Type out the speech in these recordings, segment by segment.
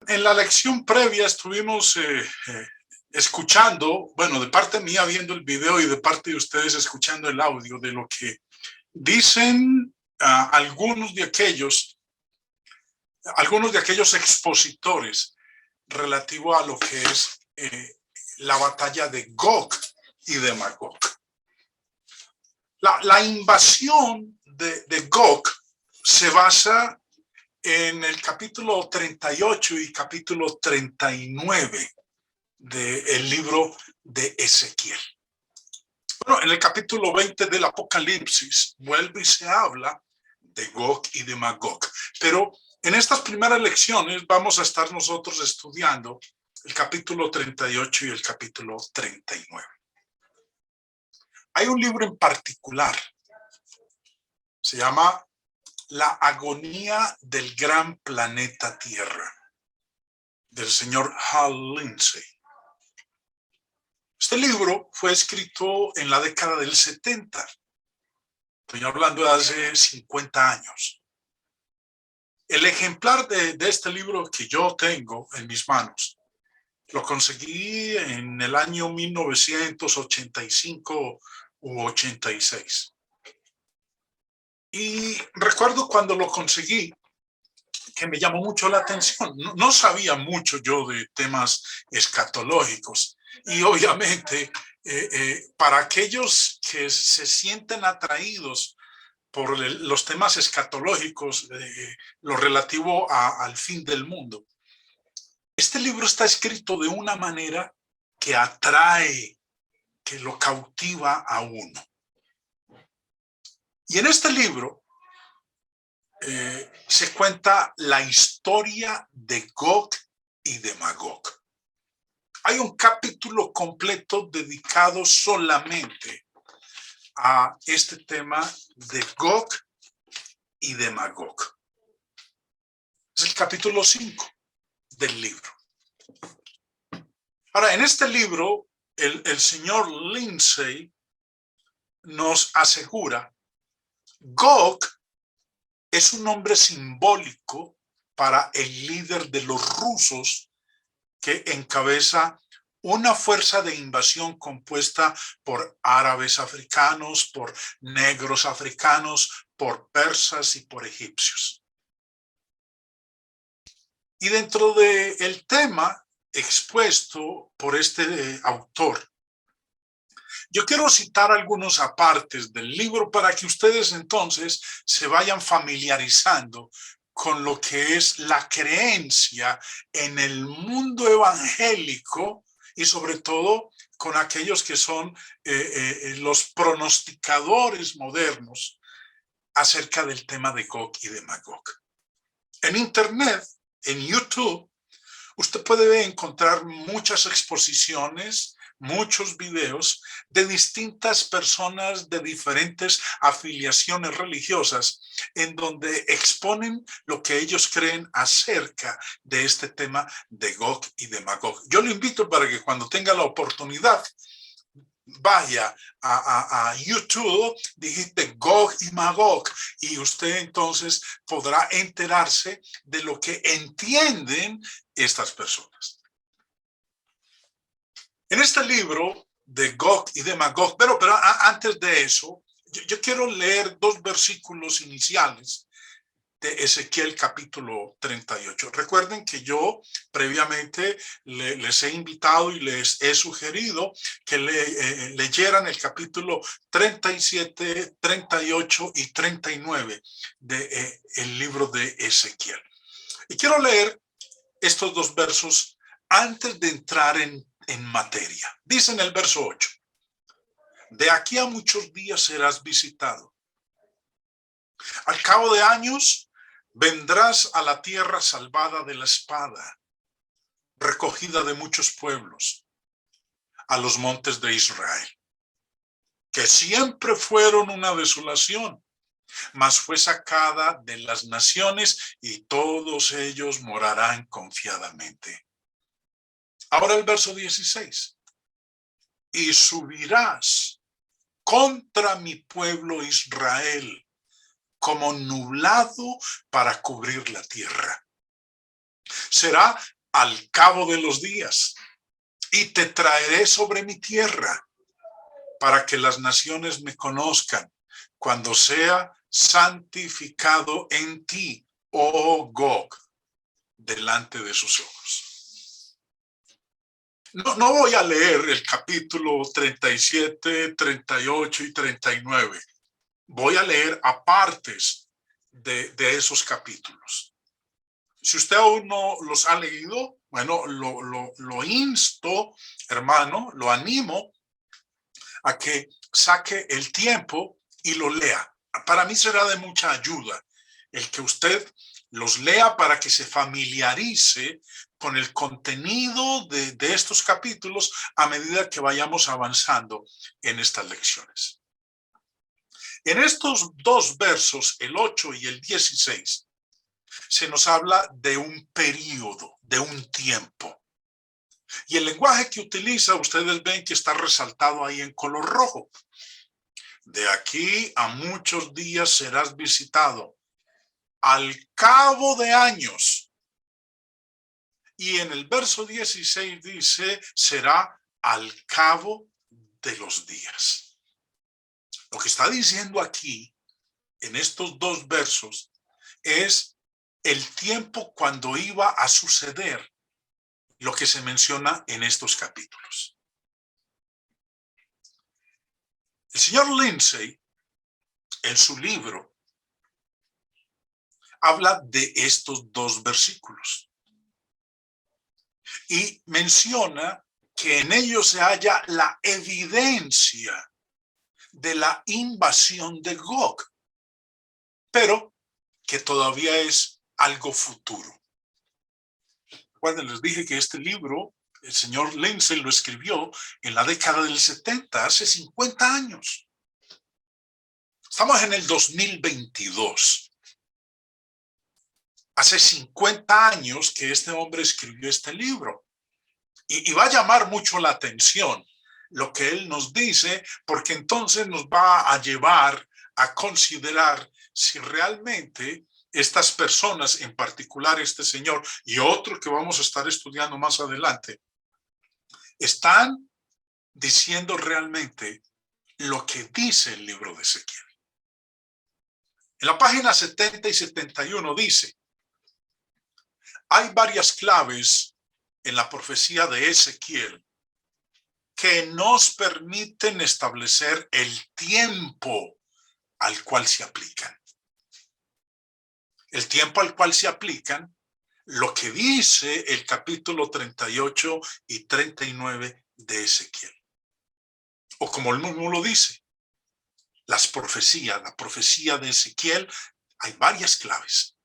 En la lección previa estuvimos escuchando, bueno, de parte mía viendo el video y de parte de ustedes escuchando el audio de lo que dicen algunos de aquellos expositores relativo a lo que es la batalla de Gog y de Magog. La invasión de Gog se basa en el capítulo 38 y capítulo 39 del libro de Ezequiel. Bueno, en el capítulo 20 del Apocalipsis vuelve y se habla de Gog y de Magog, pero en estas primeras lecciones vamos a estar nosotros estudiando el capítulo 38 y el capítulo 39. Hay un libro en particular, se llama La agonía del gran planeta Tierra, del señor Hal Lindsey. Este libro fue escrito en la década del 70. Estoy hablando de hace 50 años. El ejemplar de este libro que yo tengo en mis manos lo conseguí en el año 1985 u 86. Y recuerdo cuando lo conseguí que me llamó mucho la atención. No sabía mucho yo de temas escatológicos. Y obviamente, para aquellos que se sienten atraídos por los temas escatológicos, lo relativo al fin del mundo, este libro está escrito de una manera que atrae, que lo cautiva a uno. Y en este libro se cuenta la historia de Gog y de Magog. Hay un capítulo completo dedicado solamente a este tema de Gog y de Magog. Es el capítulo 5 del libro. Ahora, en este libro, el señor Lindsey nos asegura Gog es un nombre simbólico para el líder de los rusos que encabeza una fuerza de invasión compuesta por árabes africanos, por negros africanos, por persas y por egipcios. Y dentro del tema expuesto por este autor, yo quiero citar algunos apartes del libro para que ustedes entonces se vayan familiarizando con lo que es la creencia en el mundo evangélico y sobre todo con aquellos que son los pronosticadores modernos acerca del tema de Gog y de Magog. En Internet, en YouTube, usted puede encontrar muchas exposiciones, muchos videos de distintas personas de diferentes afiliaciones religiosas en donde exponen lo que ellos creen acerca de este tema de Gog y de Magog. Yo lo invito para que cuando tenga la oportunidad vaya a YouTube, digite Gog y Magog, y usted entonces podrá enterarse de lo que entienden estas personas. En este libro de Gog y de Magog, pero antes de eso, yo quiero leer dos versículos iniciales de Ezequiel capítulo 38. Recuerden que yo previamente les he invitado y les he sugerido que leyeran el capítulo 37, 38 y 39 del libro de Ezequiel. Y quiero leer estos dos versos antes de entrar en materia. Dice en el verso 8, de aquí a muchos días serás visitado. Al cabo de años vendrás a la tierra salvada de la espada, recogida de muchos pueblos, a los montes de Israel, que siempre fueron una desolación, mas fue sacada de las naciones y todos ellos morarán confiadamente. Ahora el verso 16. Y subirás contra mi pueblo Israel como nublado para cubrir la tierra. Será al cabo de los días, y te traeré sobre mi tierra para que las naciones me conozcan cuando sea santificado en ti, oh Gog, delante de sus ojos. No voy a leer el capítulo 37, 38 y 39. Voy a leer a partes de esos capítulos. Si usted aún no los ha leído, bueno, lo insto, hermano, lo animo a que saque el tiempo y lo lea. Para mí será de mucha ayuda el que usted los lea para que se familiarice con el contenido de estos capítulos a medida que vayamos avanzando en estas lecciones. En estos dos versos, el 8 y el 16, se nos habla de un periodo, de un tiempo. Y el lenguaje que utiliza, ustedes ven que está resaltado ahí en color rojo. De aquí a muchos días serás visitado, al cabo de años. Y en el verso 16 dice, será al cabo de los días. Lo que está diciendo aquí, en estos dos versos, es el tiempo cuando iba a suceder lo que se menciona en estos capítulos. El señor Lindsay, en su libro, habla de estos dos versículos y menciona que en ellos se halla la evidencia de la invasión de Gog, pero que todavía es algo futuro. Cuando les dije que este libro, el señor Lindsay lo escribió en la década del 70, hace 50 años. Estamos en el 2022. Hace 50 años que este hombre escribió este libro. Y va a llamar mucho la atención lo que él nos dice, porque entonces nos va a llevar a considerar si realmente estas personas, en particular este señor y otro que vamos a estar estudiando más adelante, están diciendo realmente lo que dice el libro de Ezequiel. En la página 70 y 71 dice, hay varias claves en la profecía de Ezequiel que nos permiten establecer el tiempo al cual se aplican. El tiempo al cual se aplican lo que dice el capítulo 38 y 39 de Ezequiel. O como él mismo lo dice, las profecías, la profecía de Ezequiel, hay varias claves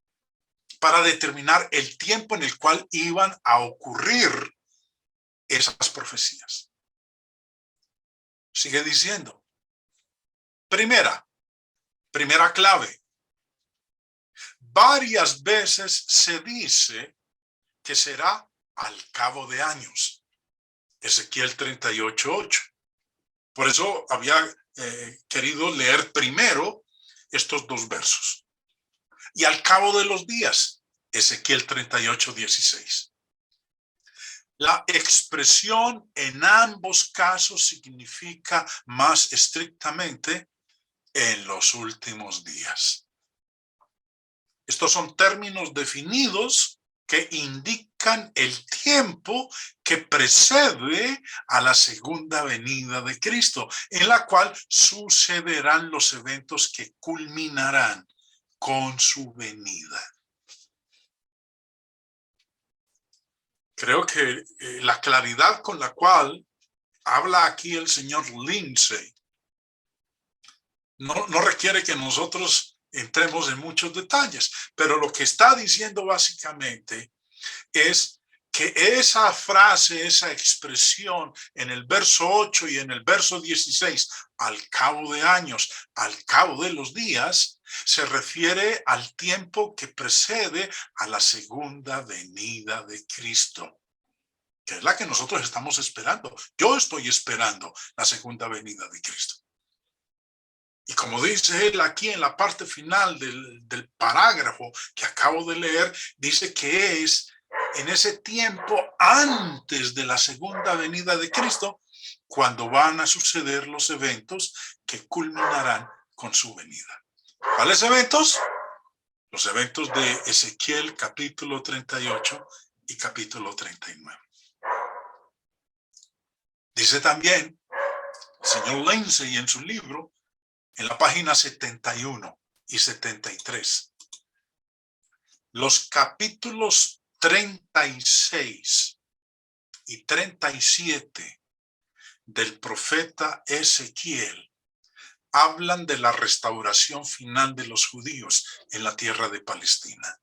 para determinar el tiempo en el cual iban a ocurrir esas profecías. Sigue diciendo. Primera clave. Varias veces se dice que será al cabo de años. Ezequiel 38:8. Por eso había querido leer primero estos dos versos. Y al cabo de los días, Ezequiel 38:16. La expresión en ambos casos significa más estrictamente en los últimos días. Estos son términos definidos que indican el tiempo que precede a la segunda venida de Cristo, en la cual sucederán los eventos que culminarán con su venida. Creo que la claridad con la cual habla aquí el señor Lindsay no requiere que nosotros entremos en muchos detalles, pero lo que está diciendo básicamente es que esa frase, esa expresión en el verso 8 y en el verso 16, al cabo de años, al cabo de los días, se refiere al tiempo que precede a la segunda venida de Cristo, que es la que nosotros estamos esperando. Yo estoy esperando la segunda venida de Cristo. Y como dice él aquí en la parte final del parágrafo que acabo de leer, dice que es en ese tiempo antes de la segunda venida de Cristo, cuando van a suceder los eventos que culminarán con su venida. ¿Cuáles eventos? Los eventos de Ezequiel capítulo 38 y capítulo 39. Dice también el señor Lindsay en su libro, en la página 71 y 73, los capítulos 36 y 37 del profeta Ezequiel hablan de la restauración final de los judíos en la tierra de Palestina.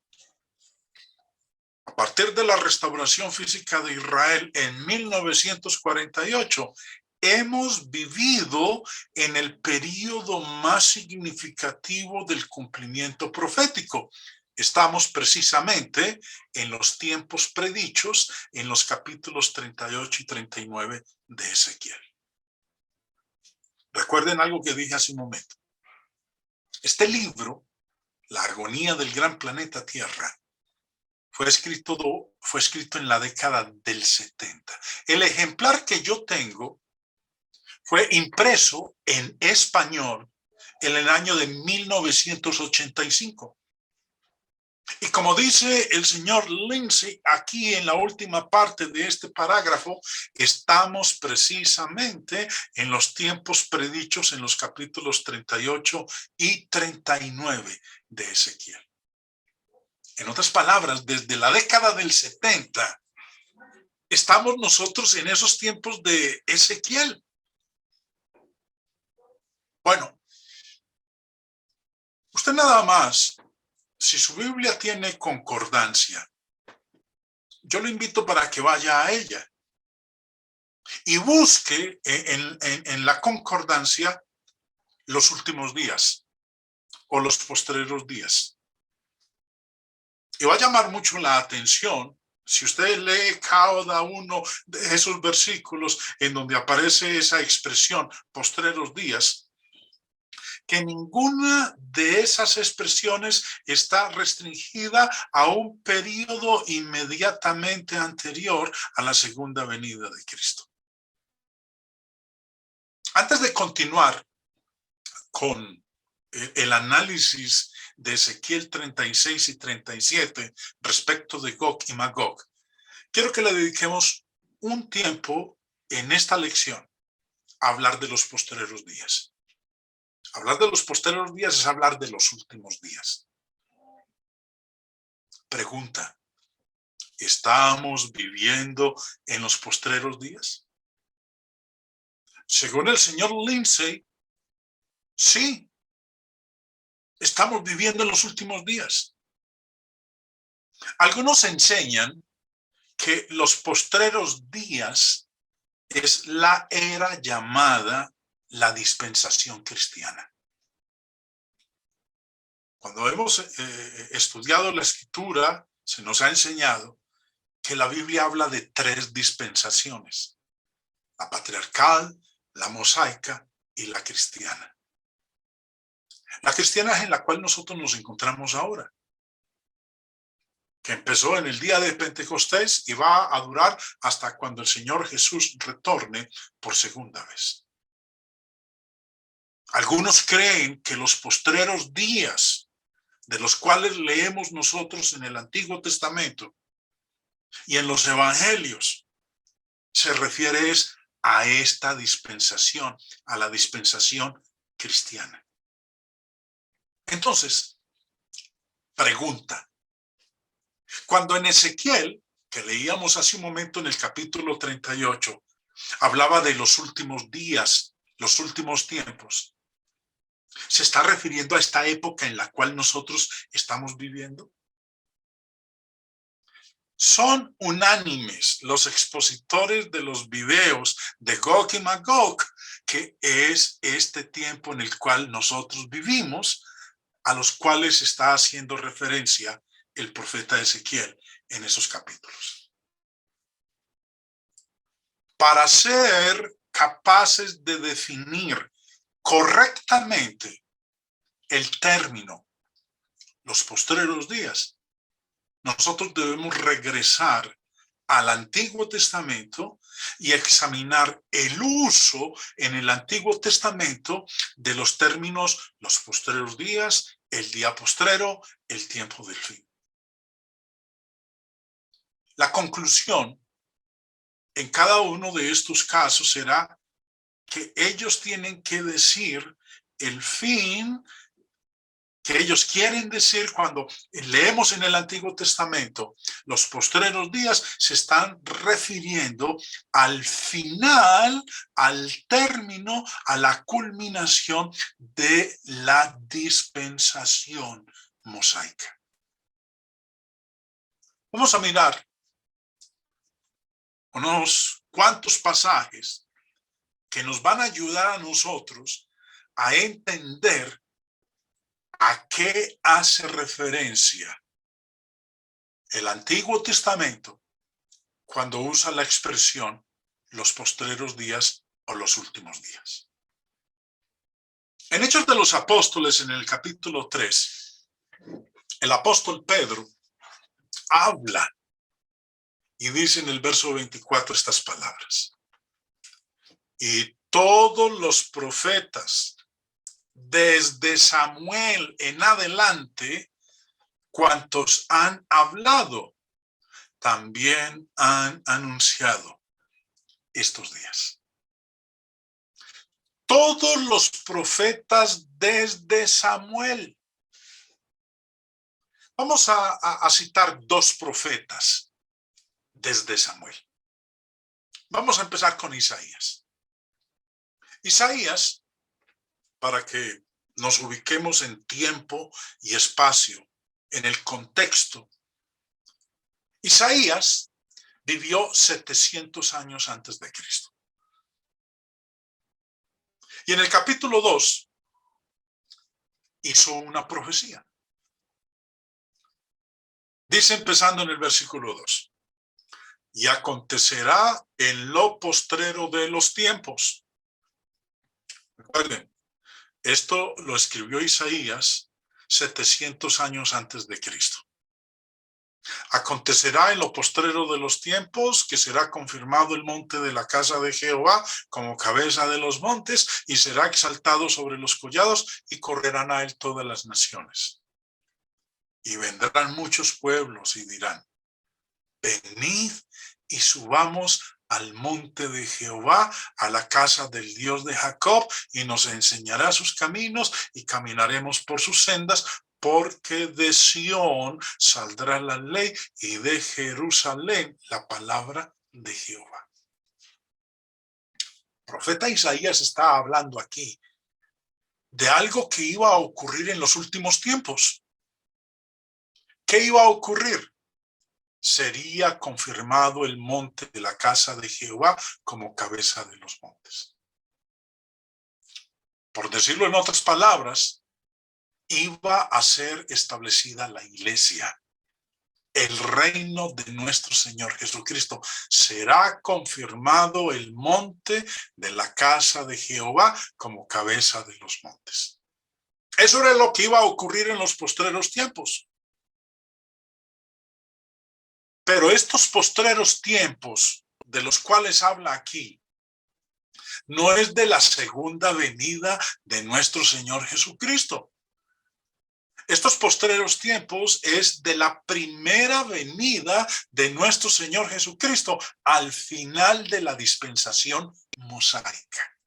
A partir de la restauración física de Israel en 1948, hemos vivido en el período más significativo del cumplimiento profético. Estamos precisamente en los tiempos predichos en los capítulos 38 y 39 de Ezequiel. Recuerden algo que dije hace un momento. Este libro, La agonía del gran planeta Tierra, fue escrito en la década del 70. El ejemplar que yo tengo fue impreso en español en el año de 1985. Y como dice el señor Lindsay, aquí en la última parte de este parágrafo, estamos precisamente en los tiempos predichos en los capítulos 38 y 39 de Ezequiel. En otras palabras, desde la década del 70, estamos nosotros en esos tiempos de Ezequiel. Bueno, usted nada más, si su Biblia tiene concordancia, yo lo invito para que vaya a ella y busque en la concordancia los últimos días o los postreros días. Y va a llamar mucho la atención si usted lee cada uno de esos versículos en donde aparece esa expresión postreros días, que ninguna de esas expresiones está restringida a un periodo inmediatamente anterior a la segunda venida de Cristo. Antes de continuar con el análisis de Ezequiel 36 y 37 respecto de Gog y Magog, quiero que le dediquemos un tiempo en esta lección a hablar de los postreros días. Hablar de los postreros días es hablar de los últimos días. Pregunta: ¿estamos viviendo en los postreros días? Según el señor Lindsay, sí, estamos viviendo en los últimos días. Algunos enseñan que los postreros días es la era llamada la dispensación cristiana. Cuando hemos estudiado la escritura, se nos ha enseñado que la Biblia habla de 3 dispensaciones: la patriarcal, la mosaica y la cristiana. La cristiana es en la cual nosotros nos encontramos ahora, que empezó en el día de Pentecostés y va a durar hasta cuando el Señor Jesús retorne por segunda vez. Algunos creen que los postreros días, de los cuales leemos nosotros en el Antiguo Testamento y en los Evangelios, se refiere a esta dispensación, a la dispensación cristiana. Entonces, pregunta: cuando en Ezequiel, que leíamos hace un momento en el capítulo 38, hablaba de los últimos días, los últimos tiempos, ¿se está refiriendo a esta época en la cual nosotros estamos viviendo? Son unánimes los expositores de los videos de Gog y Magog, que es este tiempo en el cual nosotros vivimos, a los cuales está haciendo referencia el profeta Ezequiel en esos capítulos. Para ser capaces de definir correctamente el término los postreros días, nosotros debemos regresar al Antiguo Testamento y examinar el uso en el Antiguo Testamento de los términos los postreros días, el día postrero, el tiempo del fin. La conclusión en cada uno de estos casos será que ellos tienen que decir el fin que ellos quieren decir. Cuando leemos en el Antiguo Testamento los postreros días, se están refiriendo al final, al término, a la culminación de la dispensación mosaica. Vamos a mirar unos cuantos pasajes que nos van a ayudar a nosotros a entender ¿a qué hace referencia el Antiguo Testamento cuando usa la expresión los postreros días o los últimos días? En Hechos de los Apóstoles, en el capítulo 3, el apóstol Pedro habla y dice en el verso 24 estas palabras: y todos los profetas desde Samuel en adelante, cuantos han hablado, también han anunciado estos días. Todos los profetas desde Samuel. Vamos a citar dos profetas desde Samuel. Vamos a empezar con Isaías. Isaías, para que nos ubiquemos en tiempo y espacio, en el contexto, Isaías vivió 700 años antes de Cristo. Y en el capítulo 2 hizo una profecía. Dice, empezando en el versículo 2, y acontecerá en lo postrero de los tiempos. Recuerden, esto lo escribió Isaías 700 años antes de Cristo. Acontecerá en lo postrero de los tiempos que será confirmado el monte de la casa de Jehová como cabeza de los montes, y será exaltado sobre los collados, y correrán a él todas las naciones. Y vendrán muchos pueblos y dirán: venid y subamos al monte de Jehová, a la casa del Dios de Jacob, y nos enseñará sus caminos, y caminaremos por sus sendas, porque de Sión saldrá la ley, y de Jerusalén la palabra de Jehová. El profeta Isaías está hablando aquí de algo que iba a ocurrir en los últimos tiempos. ¿Qué iba a ocurrir? Sería confirmado el monte de la casa de Jehová como cabeza de los montes. Por decirlo en otras palabras, iba a ser establecida la iglesia. El reino de nuestro Señor Jesucristo. Será confirmado el monte de la casa de Jehová como cabeza de los montes. Eso era lo que iba a ocurrir en los postreros tiempos. Pero estos postreros tiempos de los cuales habla aquí no es de la segunda venida de nuestro Señor Jesucristo. Estos postreros tiempos es de la primera venida de nuestro Señor Jesucristo al final de la dispensación mosaica.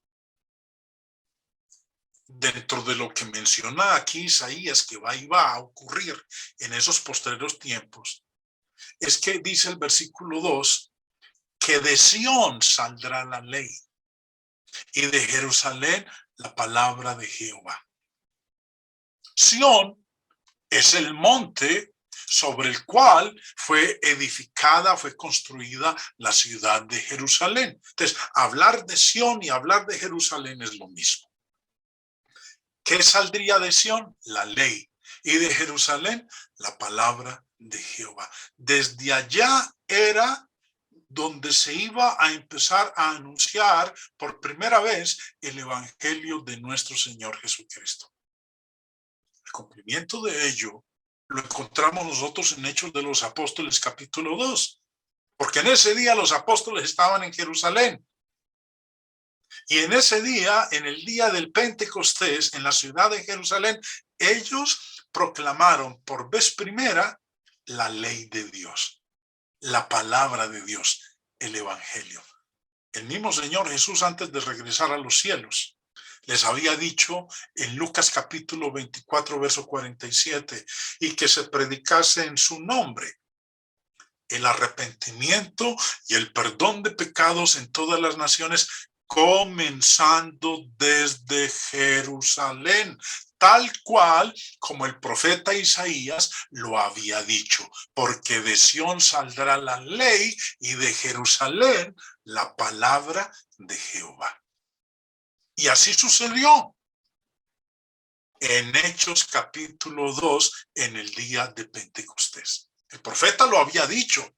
Dentro de lo que menciona aquí Isaías que iba a ocurrir en esos postreros tiempos, es que dice el versículo 2 que de Sión saldrá la ley y de Jerusalén la palabra de Jehová. Sión es el monte sobre el cual fue edificada, fue construida la ciudad de Jerusalén. Entonces, hablar de Sión y hablar de Jerusalén es lo mismo. ¿Qué saldría de Sión? La ley. Y de Jerusalén, la palabra de Jehová. Desde allá era donde se iba a empezar a anunciar por primera vez el evangelio de nuestro Señor Jesucristo. El cumplimiento de ello lo encontramos nosotros en Hechos de los Apóstoles capítulo 2, porque en ese día los apóstoles estaban en Jerusalén. Y en ese día, en el día del Pentecostés, en la ciudad de Jerusalén, ellos proclamaron por vez primera la ley de Dios, la palabra de Dios, el evangelio. El mismo Señor Jesús, antes de regresar a los cielos, les había dicho en Lucas capítulo 24, verso 47, y que se predicase en su nombre el arrepentimiento y el perdón de pecados en todas las naciones, comenzando desde Jerusalén, tal cual como el profeta Isaías lo había dicho, porque de Sión saldrá la ley y de Jerusalén la palabra de Jehová. Y así sucedió en Hechos capítulo 2, en el día de Pentecostés. El profeta lo había dicho,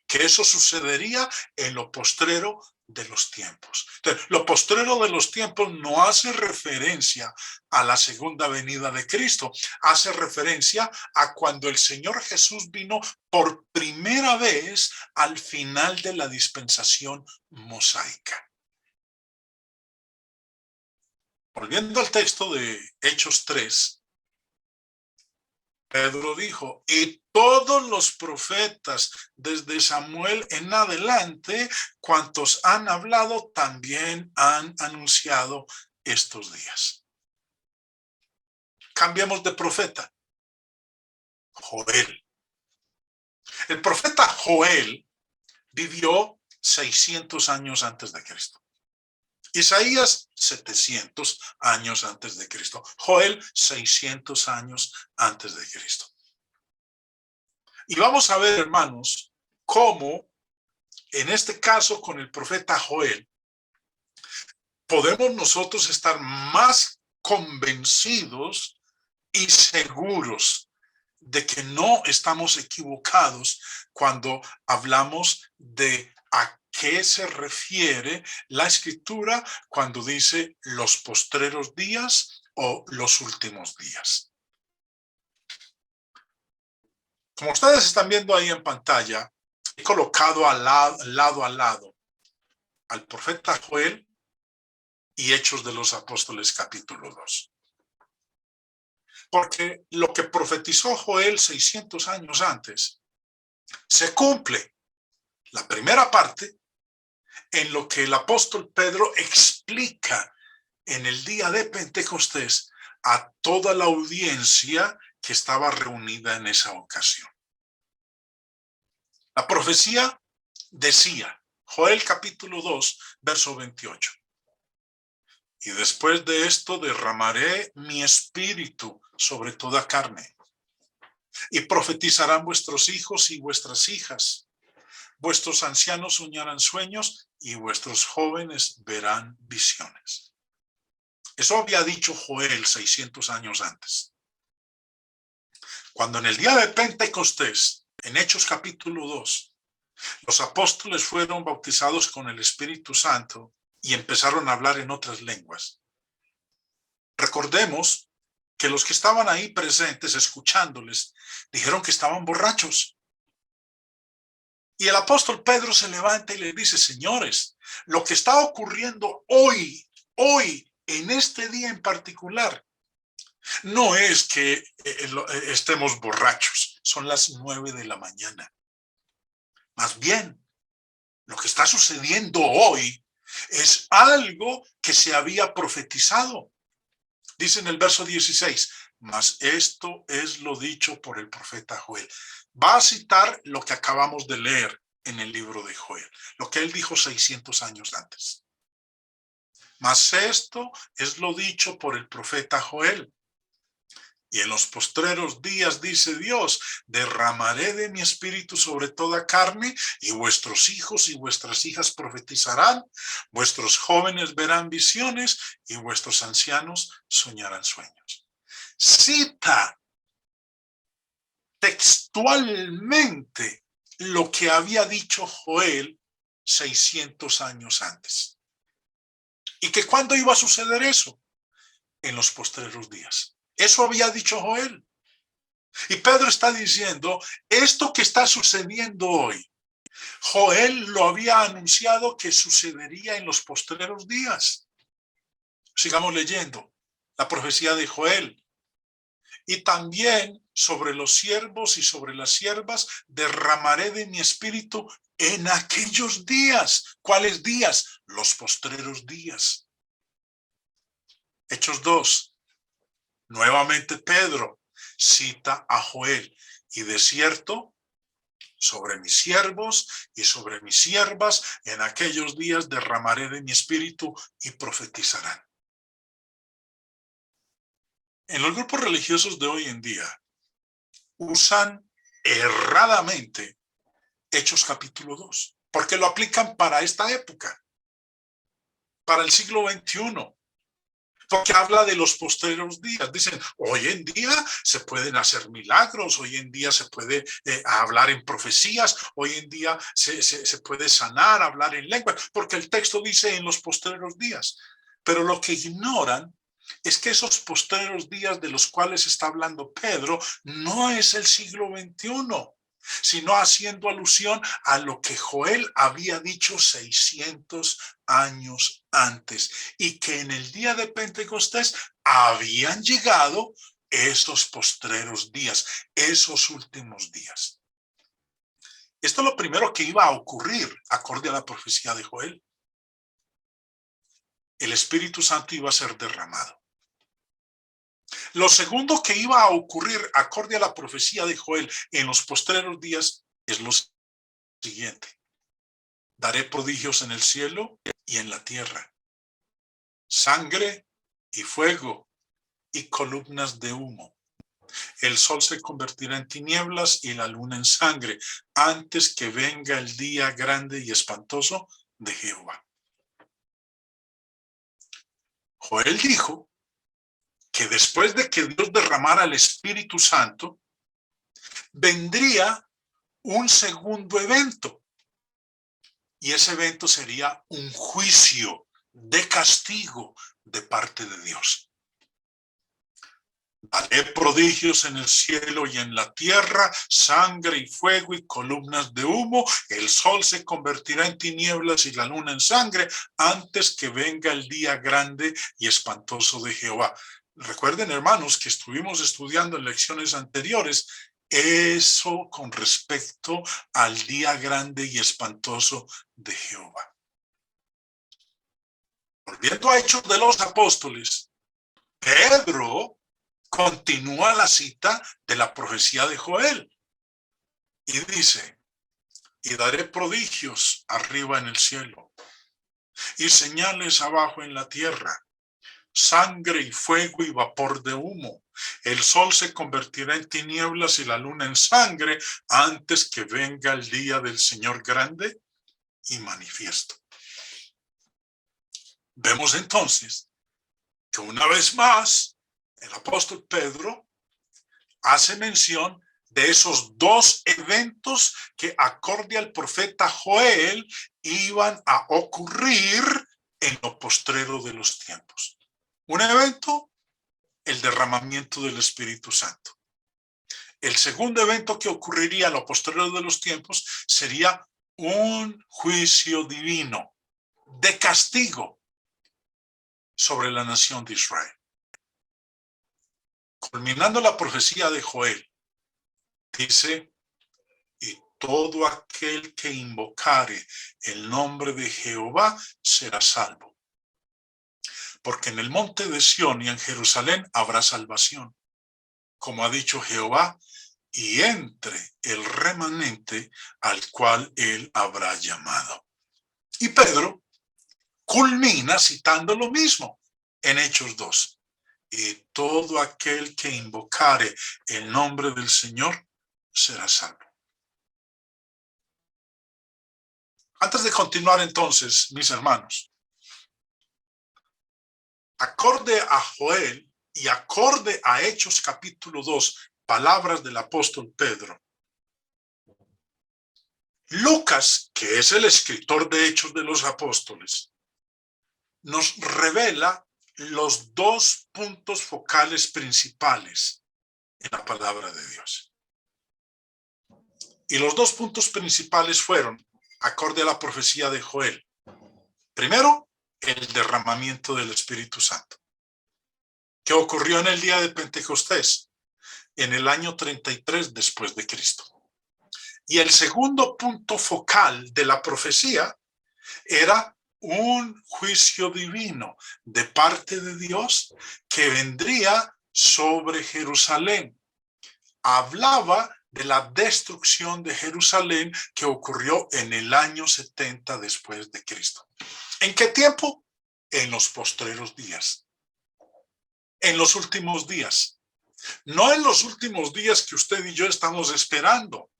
que eso sucedería en lo postrero de los tiempos. Entonces, lo postrero de los tiempos no hace referencia a la segunda venida de Cristo, hace referencia a cuando el Señor Jesús vino por primera vez al final de la dispensación mosaica. Volviendo al texto de Hechos 3, Pedro dijo, y todos los profetas desde Samuel en adelante, cuantos han hablado, también han anunciado estos días. Cambiamos de profeta. Joel. El profeta Joel vivió 600 años antes de Cristo. Isaías, 700 años antes de Cristo. Joel, 600 años antes de Cristo. Y vamos a ver, hermanos, cómo en este caso con el profeta Joel podemos nosotros estar más convencidos y seguros de que no estamos equivocados cuando hablamos de a qué se refiere la escritura cuando dice los postreros días o los últimos días. Como ustedes están viendo ahí en pantalla, he colocado lado a lado al profeta Joel y Hechos de los Apóstoles capítulo 2. Porque lo que profetizó Joel 600 años antes se cumple. La primera parte en lo que el apóstol Pedro explica en el día de Pentecostés a toda la audiencia que estaba reunida en esa ocasión. La profecía decía, Joel capítulo 2, verso 28. Y después de esto derramaré mi espíritu sobre toda carne. Y profetizarán vuestros hijos y vuestras hijas. Vuestros ancianos soñarán sueños y vuestros jóvenes verán visiones. Eso había dicho Joel 600 años antes. Cuando en el día de Pentecostés, en Hechos capítulo 2, los apóstoles fueron bautizados con el Espíritu Santo y empezaron a hablar en otras lenguas. Recordemos que los que estaban ahí presentes escuchándoles dijeron que estaban borrachos. Y el apóstol Pedro se levanta y le dice, señores, lo que está ocurriendo hoy, en este día en particular, no es que estemos borrachos, son las 9 de la mañana. Más bien, lo que está sucediendo hoy es algo que se había profetizado. Dice en el verso 16, mas esto es lo dicho por el profeta Joel. Va a citar lo que acabamos de leer en el libro de Joel, lo que él dijo 600 años antes. Mas esto es lo dicho por el profeta Joel. Y en los postreros días, dice Dios, derramaré de mi espíritu sobre toda carne, y vuestros hijos y vuestras hijas profetizarán, vuestros jóvenes verán visiones, y vuestros ancianos soñarán sueños. Cita textualmente lo que había dicho Joel 600 años antes. ¿Y que cuándo iba a suceder eso? En los postreros días. Eso había dicho Joel. Y Pedro está diciendo, esto que está sucediendo hoy, Joel lo había anunciado que sucedería en los postreros días. Sigamos leyendo la profecía de Joel. Y también sobre los siervos y sobre las siervas derramaré de mi espíritu en aquellos días. ¿Cuáles días? Los postreros días. Hechos 2. Nuevamente Pedro cita a Joel. Y de cierto, sobre mis siervos y sobre mis siervas, en aquellos días derramaré de mi espíritu y profetizarán. En los grupos religiosos de hoy en día usan erradamente Hechos capítulo 2, porque lo aplican para esta época, para el siglo XXI, porque habla de los postreros días. Dicen, hoy en día se pueden hacer milagros, hoy en día se puede hablar en profecías, hoy en día se puede sanar, hablar en lenguas, porque el texto dice en los postreros días. Pero lo que ignoran es que esos postreros días de los cuales está hablando Pedro no es el siglo XXI, sino haciendo alusión a lo que Joel había dicho 600 años antes, y que en el día de Pentecostés habían llegado esos postreros días, esos últimos días. Esto es lo primero que iba a ocurrir, acorde a la profecía de Joel. El Espíritu Santo iba a ser derramado. Lo segundo que iba a ocurrir, acorde a la profecía de Joel, en los postreros días, es lo siguiente. Daré prodigios en el cielo y en la tierra. Sangre y fuego y columnas de humo. El sol se convertirá en tinieblas y la luna en sangre, antes que venga el día grande y espantoso de Jehová. Joel dijo que después de que Dios derramara el Espíritu Santo, vendría un segundo evento. Y ese evento sería un juicio de castigo de parte de Dios. Haré prodigios en el cielo y en la tierra, sangre y fuego y columnas de humo. El sol se convertirá en tinieblas y la luna en sangre, antes que venga el día grande y espantoso de Jehová. Recuerden, hermanos, que estuvimos estudiando en lecciones anteriores eso con respecto al día grande y espantoso de Jehová. Volviendo a Hechos de los Apóstoles, Pedro continúa la cita de la profecía de Joel y dice, y daré prodigios arriba en el cielo y señales abajo en la tierra, sangre y fuego y vapor de humo. El sol se convertirá en tinieblas y la luna en sangre, antes que venga el día del Señor grande y manifiesto. Vemos entonces que una vez más el apóstol Pedro hace mención de esos dos eventos que, acorde al profeta Joel, iban a ocurrir en lo postrero de los tiempos. Un evento, el derramamiento del Espíritu Santo. El segundo evento que ocurriría en lo postrero de los tiempos sería un juicio divino de castigo sobre la nación de Israel. Culminando la profecía de Joel, dice, y todo aquel que invocare el nombre de Jehová será salvo. Porque en el monte de Sión y en Jerusalén habrá salvación, como ha dicho Jehová, y entre el remanente al cual él habrá llamado. Y Pedro culmina citando lo mismo en Hechos 2. Y todo aquel que invocare el nombre del Señor será salvo. Antes de continuar entonces, mis hermanos, acorde a Joel y acorde a Hechos capítulo 2, palabras del apóstol Pedro, Lucas, que es el escritor de Hechos de los Apóstoles, nos revela los dos puntos focales principales en la palabra de Dios. Y los dos puntos principales fueron, acorde a la profecía de Joel. Primero, el derramamiento del Espíritu Santo, que ocurrió en el día de Pentecostés, en el año 33 después de Cristo. Y el segundo punto focal de la profecía era un juicio divino de parte de Dios que vendría sobre Jerusalén. Hablaba de la destrucción de Jerusalén que ocurrió en el año 70 después de Cristo. ¿En qué tiempo? En los postreros días. En los últimos días. No en los últimos días que usted y yo estamos esperando,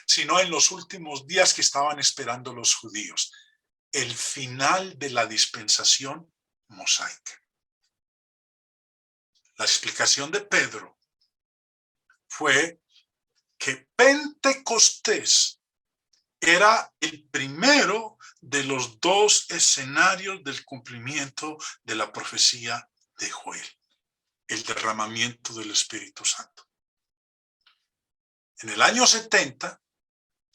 sino en los últimos días que estaban esperando los judíos. El final de la dispensación mosaica. La explicación de Pedro fue que Pentecostés era el primero de los dos escenarios del cumplimiento de la profecía de Joel, el derramamiento del Espíritu Santo. En el año 70,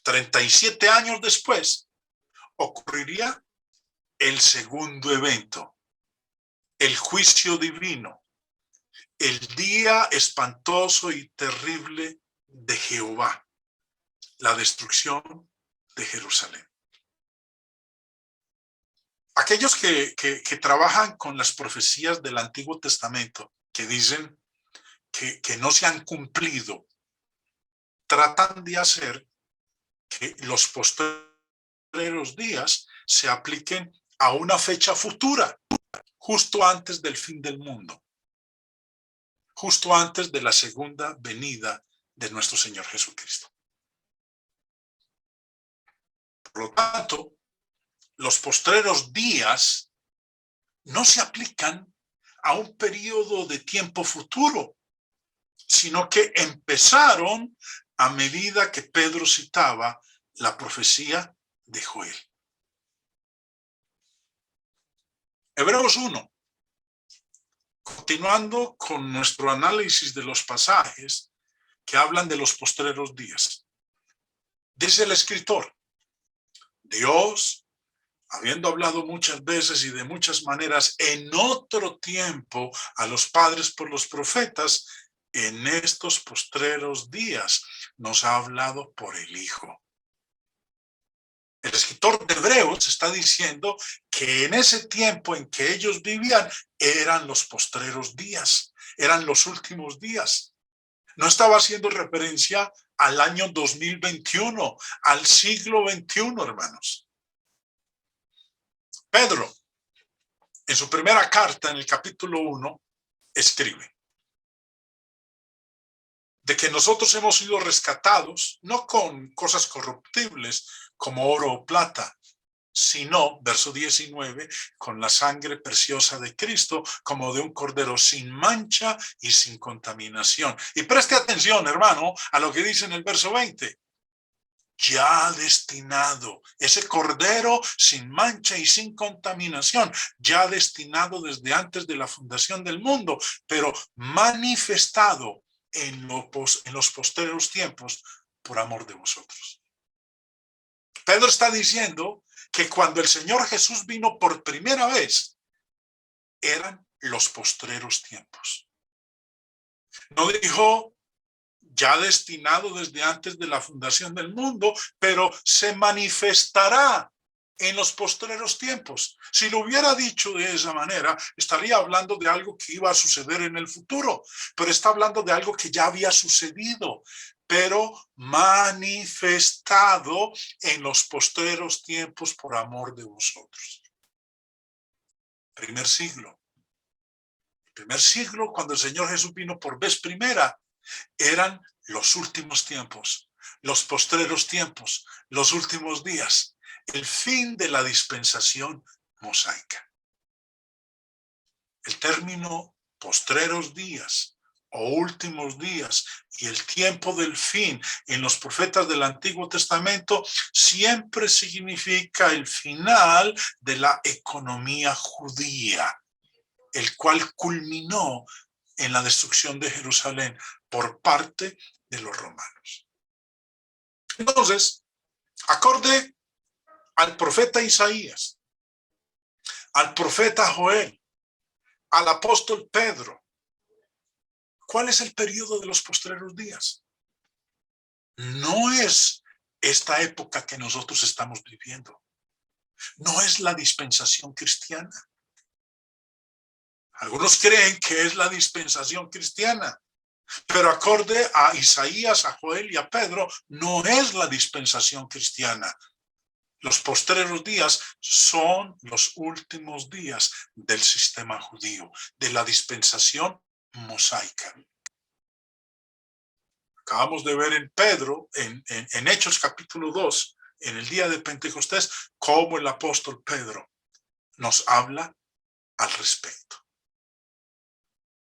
37 años después, ocurriría el segundo evento, el juicio divino, el día espantoso y terrible de Jehová, la destrucción de Jerusalén. Aquellos que trabajan con las profecías del Antiguo Testamento, que dicen que no se han cumplido, tratan de hacer que los postreros días se apliquen a una fecha futura, justo antes del fin del mundo, justo antes de la segunda venida de nuestro Señor Jesucristo. Por lo tanto, los postreros días no se aplican a un periodo de tiempo futuro, sino que empezaron a medida que Pedro citaba la profecía de Joel. Hebreos 1. Continuando con nuestro análisis de los pasajes que hablan de los postreros días. Dice el escritor, Dios, habiendo hablado muchas veces y de muchas maneras en otro tiempo a los padres por los profetas, en estos postreros días nos ha hablado por el Hijo. El escritor de Hebreos está diciendo que en ese tiempo en que ellos vivían eran los postreros días, eran los últimos días. No estaba haciendo referencia al año 2021, al siglo XXI, hermanos. Pedro, en su primera carta, en el capítulo 1, escribe de que nosotros hemos sido rescatados, no con cosas corruptibles como oro o plata, sino, verso 19, con la sangre preciosa de Cristo, como de un cordero sin mancha y sin contaminación. Y preste atención, hermano, a lo que dice en el verso 20. Ya destinado, ese cordero sin mancha y sin contaminación, ya destinado desde antes de la fundación del mundo, pero manifestado en los posteriores tiempos por amor de vosotros. Pedro está diciendo que cuando el Señor Jesús vino por primera vez, eran los postreros tiempos. No dijo ya destinado desde antes de la fundación del mundo, pero se manifestará en los postreros tiempos. Si lo hubiera dicho de esa manera, estaría hablando de algo que iba a suceder en el futuro, pero está hablando de algo que ya había sucedido, pero manifestado en los postreros tiempos por amor de vosotros. Primer siglo. Primer siglo, cuando el Señor Jesús vino por vez primera, eran los últimos tiempos, los postreros tiempos, los últimos días, el fin de la dispensación mosaica. El término postreros días o últimos días y el tiempo del fin en los profetas del Antiguo Testamento siempre significa el final de la economía judía, el cual culminó en la destrucción de Jerusalén por parte de los romanos. Entonces, acorde al profeta Isaías, al profeta Joel, al apóstol Pedro, ¿cuál es el periodo de los postreros días? No es esta época que nosotros estamos viviendo. No es la dispensación cristiana. Algunos creen que es la dispensación cristiana, pero acorde a Isaías, a Joel y a Pedro, no es la dispensación cristiana. Los postreros días son los últimos días del sistema judío, de la dispensación mosaica. Acabamos de ver en Pedro, en Hechos capítulo 2, en el día de Pentecostés, cómo el apóstol Pedro nos habla al respecto.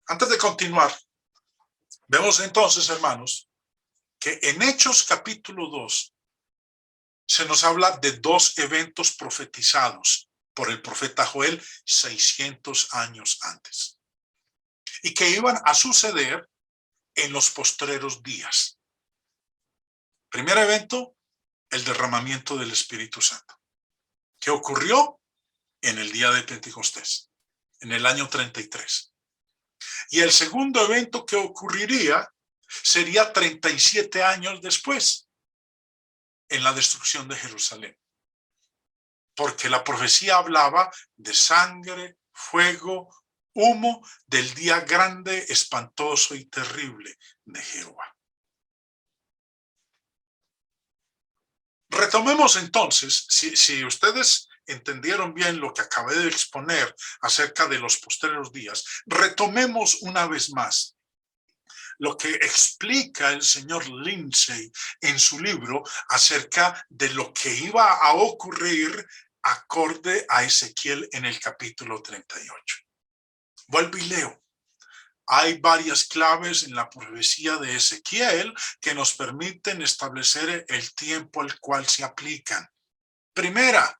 Antes de continuar, vemos entonces, hermanos, que en Hechos capítulo 2 se nos habla de dos eventos profetizados por el profeta Joel 600 años antes y que iban a suceder en los postreros días. Primer evento, el derramamiento del Espíritu Santo, que ocurrió en el día de Pentecostés, en el año 33. Y el segundo evento que ocurriría sería 37 años después, en la destrucción de Jerusalén. Porque la profecía hablaba de sangre, fuego, humo del día grande, espantoso y terrible de Jehová. Retomemos entonces, si ustedes entendieron bien lo que acabé de exponer acerca de los postreros días, retomemos una vez más lo que explica el señor Lindsay en su libro acerca de lo que iba a ocurrir acorde a Ezequiel en el capítulo 38. Vuelvo y leo. Hay varias claves en la profecía de Ezequiel que nos permiten establecer el tiempo al cual se aplican. Primera,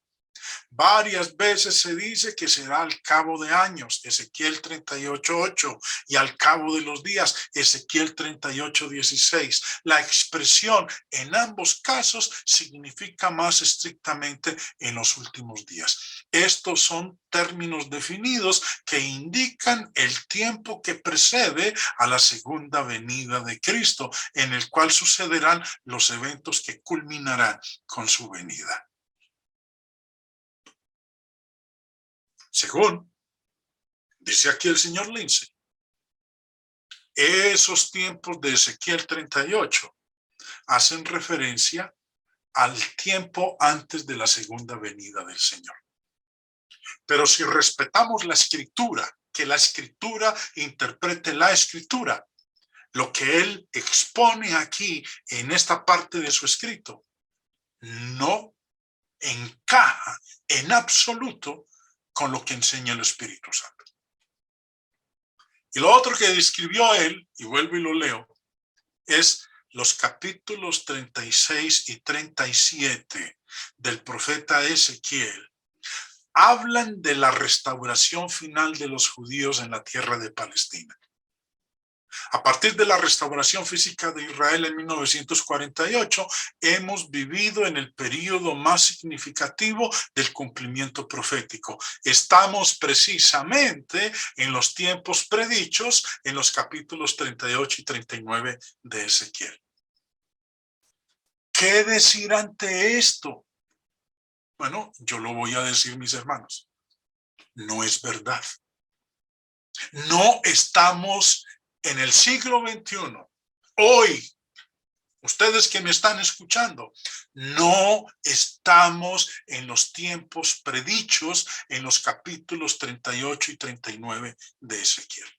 varias veces se dice que será al cabo de años, Ezequiel 38:8, y al cabo de los días, Ezequiel 38:16. La expresión en ambos casos significa más estrictamente en los últimos días. Estos son términos definidos que indican el tiempo que precede a la segunda venida de Cristo, en el cual sucederán los eventos que culminarán con su venida. Según dice aquí el señor Lindsay, esos tiempos de Ezequiel 38 hacen referencia al tiempo antes de la segunda venida del Señor. Pero si respetamos la escritura, que la escritura interprete la escritura, lo que él expone aquí en esta parte de su escrito no encaja en absoluto con lo que enseña el Espíritu Santo. Y lo otro que describió él, y vuelvo y lo leo, es los capítulos 36 y 37 del profeta Ezequiel. Hablan de la restauración final de los judíos en la tierra de Palestina. A partir de la restauración física de Israel en 1948, hemos vivido en el periodo más significativo del cumplimiento profético. Estamos precisamente en los tiempos predichos en los capítulos 38 y 39 de Ezequiel. ¿Qué decir ante esto? Bueno, yo lo voy a decir, mis hermanos. No es verdad. No estamos en el siglo XXI, hoy, ustedes que me están escuchando, no estamos en los tiempos predichos en los capítulos 38 y 39 de Ezequiel.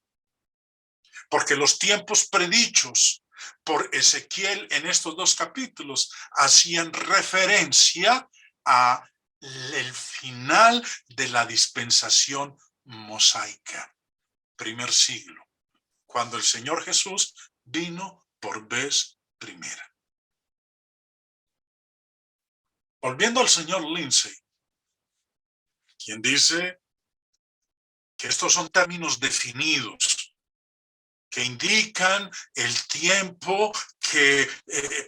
Porque los tiempos predichos por Ezequiel en estos dos capítulos hacían referencia a el final de la dispensación mosaica, primer siglo, cuando el Señor Jesús vino por vez primera. Volviendo al señor Lindsay, quien dice que estos son términos definidos que indican el tiempo que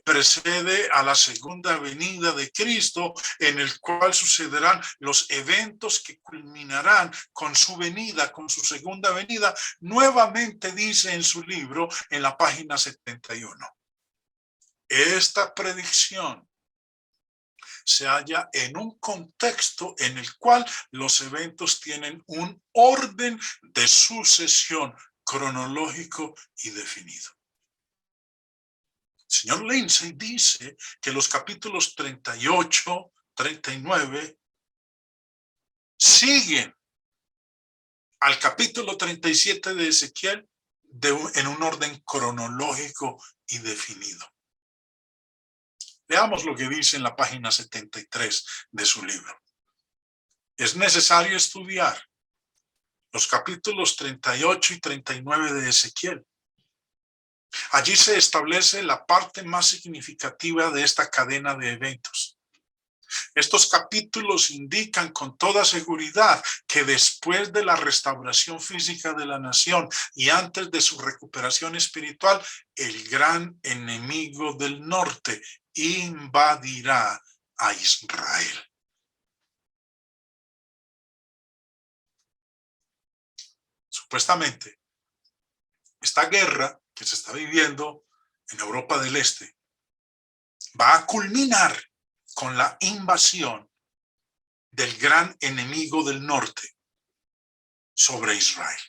precede a la segunda venida de Cristo, en el cual sucederán los eventos que culminarán con su venida, con su segunda venida. Nuevamente dice en su libro, en la página 71. Esta predicción se halla en un contexto en el cual los eventos tienen un orden de sucesión cronológico y definido. El señor Lindsay dice que los capítulos 38, 39 siguen al capítulo 37 de Ezequiel en un orden cronológico y definido. Veamos lo que dice en la página 73 de su libro. Es necesario estudiar los capítulos 38 y 39 de Ezequiel. Allí se establece la parte más significativa de esta cadena de eventos. Estos capítulos indican con toda seguridad que después de la restauración física de la nación y antes de su recuperación espiritual, el gran enemigo del norte invadirá a Israel. Supuestamente, esta guerra que se está viviendo en Europa del Este va a culminar con la invasión del gran enemigo del norte sobre Israel.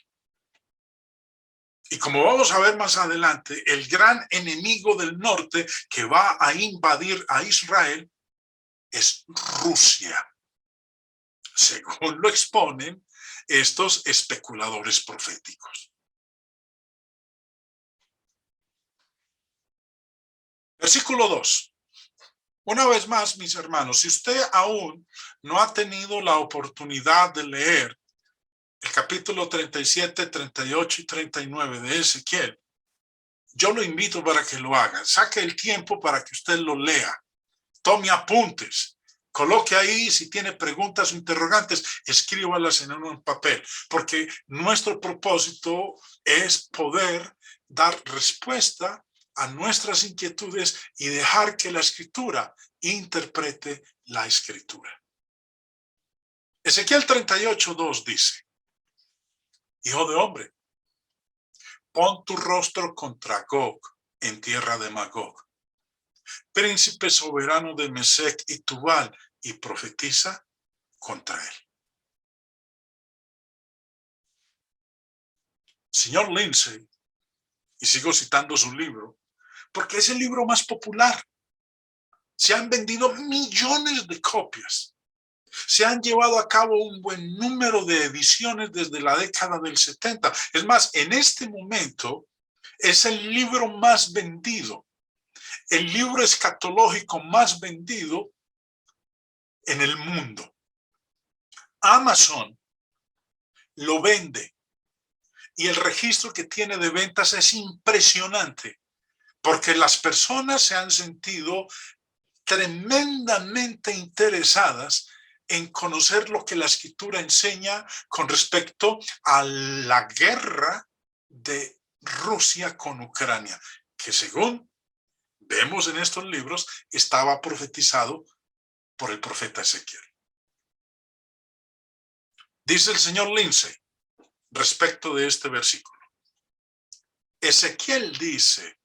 Y como vamos a ver más adelante, el gran enemigo del norte que va a invadir a Israel es Rusia, según lo exponen estos especuladores proféticos. Versículo 2. Una vez más, mis hermanos, si usted aún no ha tenido la oportunidad de leer el capítulo 37, 38 y 39 de Ezequiel, yo lo invito para que lo haga. Saque el tiempo para que usted lo lea. Tome apuntes. Coloque ahí, si tiene preguntas o interrogantes, escríbalas en un papel, porque nuestro propósito es poder dar respuesta a nuestras inquietudes y dejar que la escritura interprete la escritura. Ezequiel 38:2 dice: Hijo de hombre, pon tu rostro contra Gog en tierra de Magog, príncipe soberano de Mesec y Tubal, y profetiza contra él. Señor Lindsay, y sigo citando su libro, porque es el libro más popular. Se han vendido millones de copias. Se han llevado a cabo un buen número de ediciones desde la década del 70. Es más, en este momento es el libro más vendido, el libro escatológico más vendido en el mundo. Amazon lo vende y el registro que tiene de ventas es impresionante, porque las personas se han sentido tremendamente interesadas en conocer lo que la escritura enseña con respecto a la guerra de Rusia con Ucrania, que según vemos en estos libros estaba profetizado por el profeta Ezequiel. Dice el señor Lindsay respecto de este versículo: Ezequiel dice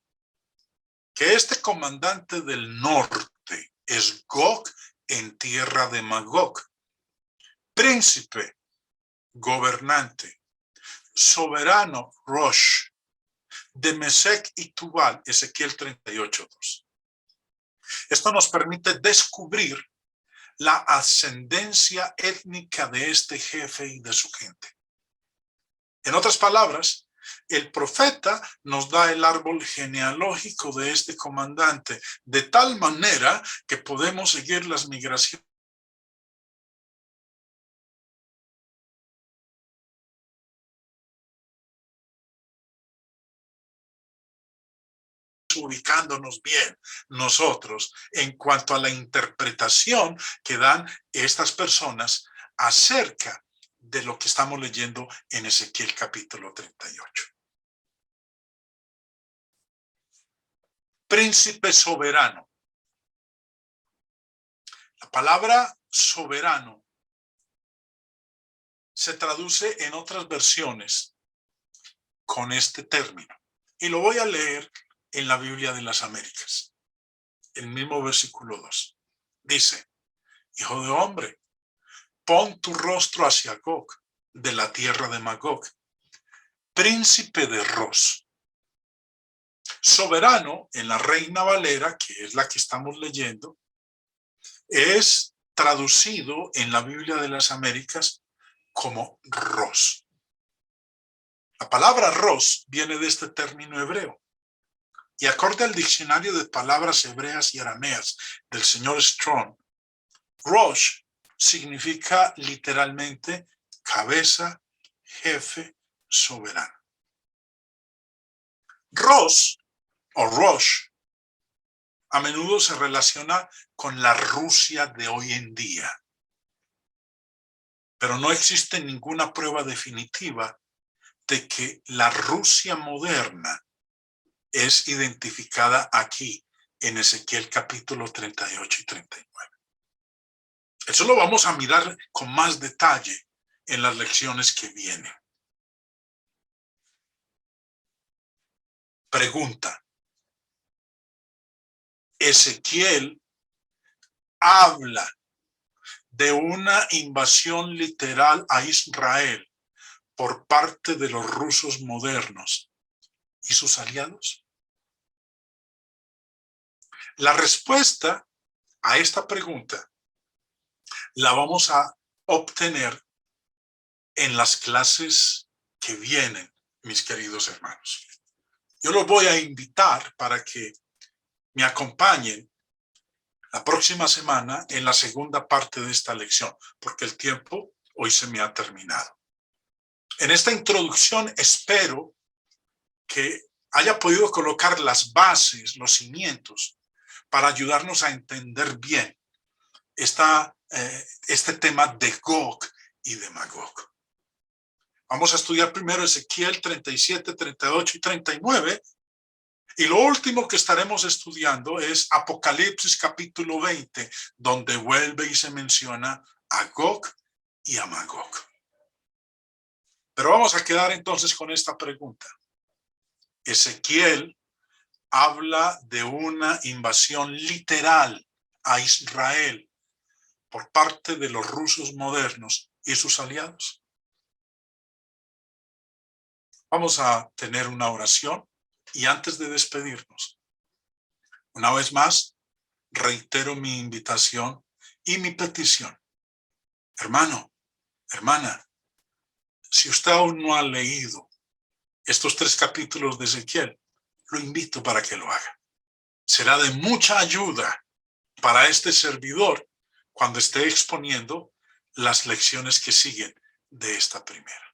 que este comandante del norte es Gog en tierra de Magog, príncipe, gobernante, soberano, Rosh, de Mesec y Tubal, Ezequiel 38:2. Esto nos permite descubrir la ascendencia étnica de este jefe y de su gente. En otras palabras, el profeta nos da el árbol genealógico de este comandante, de tal manera que podemos seguir las migraciones ubicándonos bien nosotros en cuanto a la interpretación que dan estas personas acerca de lo que estamos leyendo en Ezequiel capítulo 38. príncipe soberano. La palabra soberano se traduce en otras versiones con este término. Y lo voy a leer en la Biblia de las Américas. El mismo versículo 2. Dice: hijo de hombre, pon tu rostro hacia Gog, de la tierra de Magog, príncipe de Ros. Soberano, en la Reina Valera, que es la que estamos leyendo, es traducido en la Biblia de las Américas como Ros. La palabra Ros viene de este término hebreo. Y acorde al diccionario de palabras hebreas y arameas del señor Strong, Rosh significa literalmente cabeza, jefe, soberano. Ros o Rosh a menudo se relaciona con la Rusia de hoy en día. Pero no existe ninguna prueba definitiva de que la Rusia moderna es identificada aquí en Ezequiel capítulo 38 y 39. Eso lo vamos a mirar con más detalle en las lecciones que vienen. Pregunta: Ezequiel habla de una invasión literal a Israel por parte de los rusos modernos y sus aliados. La respuesta a esta pregunta la vamos a obtener en las clases que vienen, mis queridos hermanos. Yo los voy a invitar para que me acompañen la próxima semana en la segunda parte de esta lección, porque el tiempo hoy se me ha terminado. En esta introducción espero que haya podido colocar las bases, los cimientos, para ayudarnos a entender bien este tema de Gog y de Magog. Vamos a estudiar primero Ezequiel 37, 38 y 39. Y lo último que estaremos estudiando es Apocalipsis capítulo 20, donde vuelve y se menciona a Gog y a Magog. Pero vamos a quedar entonces con esta pregunta. Ezequiel habla de una invasión literal a Israel por parte de los rusos modernos y sus aliados. Vamos a tener una oración y antes de despedirnos, una vez más, reitero mi invitación y mi petición. Hermano, hermana, si usted aún no ha leído estos 3 capítulos de Ezequiel, lo invito para que lo haga. Será de mucha ayuda para este servidor cuando esté exponiendo las lecciones que siguen de esta primera.